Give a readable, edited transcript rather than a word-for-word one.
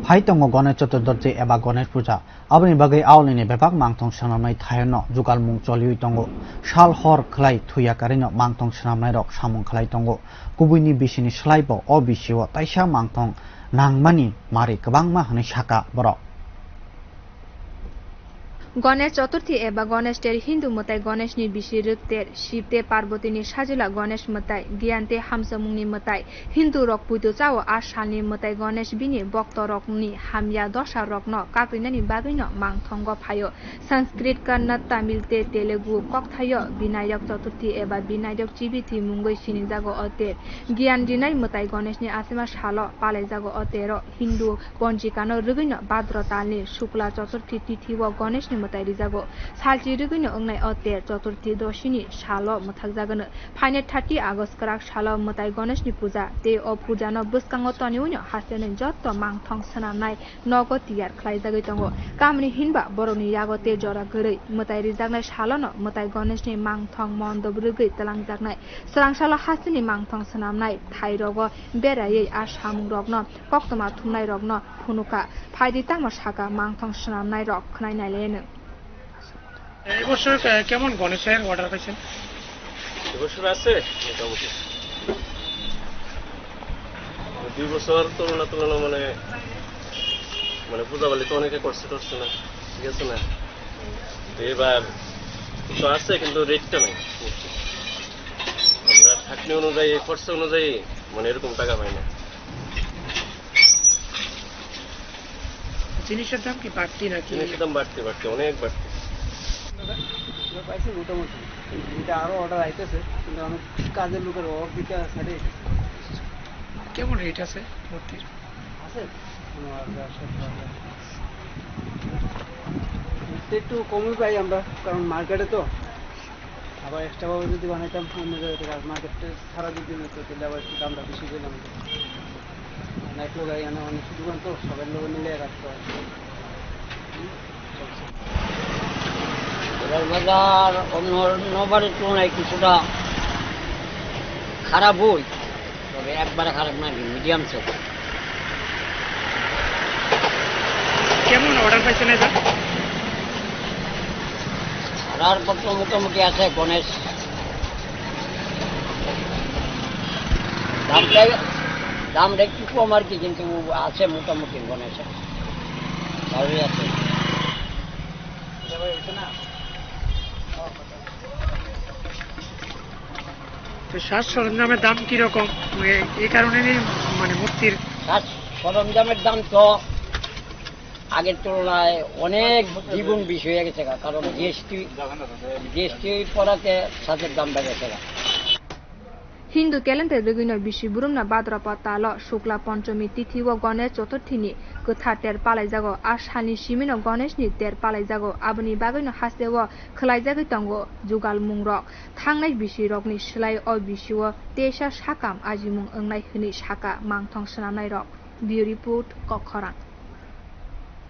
Paitongo Gone Chotodorje Eba Gonesh Puja, Abni Bagay Aulini Bebak Mangtong Shanamai Thayano, Jugal Mung Choli Tongo, Shal Hor Clay Tuyakarino, Mangtong Shanamai Rock, Samung Clay Tongo, Kubuni Bishini Shlaibo, Obishiwa, Taisha Mangtong, Nangmani, Mari Kabangma, Hanishaka, Boro. Ganesh Chaturthi এবা গণেশের হিন্দু মতায় গণেশ নি বিশিরুক্তের শিবতে পার্বতী নি Sajila Ganesh মতায় জ্ঞানতে হামসমুংনি মতায় Hindu rock পুইতো চাও আর সালনি মতায় গণেশ বিনি বক্ত রকনি হামিয়া দশা রকন কাপ্রিনানি বাগৈন মাংথঙ্গ ফায় সংস্কৃত কন্নড় তামিলতে তেলেগু ককথায় বিনায়ক চতুর্থী এবা বিনায়ক চিবিথি মুঙ্গই সিনি জাগো অতের জ্ঞান দিনাই মতায় গণেশ নি আসিমা সাল পালাই জাগো অতের হিন্দু পঞ্জিকানো রুগৈন ভাদ্র তালনি শুক্লা চতুর্থী তিথি ও গণেশ নি মতাই রিজাগো সালচি রুগৈনো अंगनाय अतेर चतुर्थी दशिनी सालो मथाक जागोन फाइने 30 आगस्ट कराक सालो मताय गणेशनि पूजा ते अ पूजा न बुस्कांगो तनिउनो हासेनै जत्त मांगथं सनामनाय नगो तियार खलाय जागै दंगो कामनि हिनबा बरनि यागते जरा गरै मताय रिजागनाय सालो न मताय गणेशनि मांगथं मन्दब रुगै तलां जागनाय स्रांसालो हासेनि मांगथं सनामनाय थाइरगो बेरायै आ सामुं रगन कक्तमा थुमनाय रगन फुनुका फाइदि तामा साका मांगथं सनामनाय रग खनाय नायलेनो এই বছর কেমন গণেশের অর্ডার পাইছেন? এই বছর আছে মোটামুটি 2 বছর তুলনা মানে পূজা বালি তো অনেকে করছে না ঠিক আছে না এবার তো আছে কিন্তু রেটটা নাই আমরা খাটনি অনুযায়ী খরচ অনুযায়ী মানে এরকম টাকা পাই না জিনিসের দাম কি বাড়তি নাকি? জিনিসের দাম বাড়তে অনেক বাড়তি পাইছি মোটামুটি এটা আরো অর্ডার আইতেছে কিন্তু অনেক কাজের লোকের অভাব দিতে সাইডে কেমন রেট আছে মূর্তির? আছে একটু কমই পাই আমরা কারণ মার্কেটে তো আবার এক্সট্রা ভাবে যদি বানাইতাম অন্য জায়গায় মার্কেটে সারা দিন হতো তাহলে আবার একটু দামটা বেশি পেলাম অনেক লোক অনেক দোকান তো সবার লোক মিলে রাখতে হয় বাজার অন্যবারের তুলনায় কিছুটা খারাপ হই তবে একবারে খারাপ না মিডিয়াম সেট কেমন অর্ডার পাইছেন এটা? অর্ডার পত্র মোটামুটি আছে গণেশ দামটা একটু কম আর কি কিন্তু আছে মোটামুটি গণেশের ভালোই আছে তো সাজ সরঞ্জামের দাম কিরকম এই কারণে মানে মূর্তির সাজ সরঞ্জামের দাম তো আগের তুলনায় অনেক দ্বিগুণ বেশি হয়ে গেছে কারণ জিএসটি পড়াতে সাজের দাম বেড়েছে हिंदू क्यालेन्डार रुगिन बिसि बुरुमना भाद्रपद ताल शुक्ला पंचमी तिथि व गणेश चतुर्थीनि गोथा तेर पालायजागो आसालनि सिमिनो गणेशनि तेर पालायजागो आबनि बागैनो हासे व खलायजागै दंगो जुगाल मुंरक थांनाय बिसि रकनि सोलाय अ बिसिव तेसा साकाम आजिमुं ओंनाय हनि साका मांथं सनामनाय रक बिउ रिपोर्ट कखरां।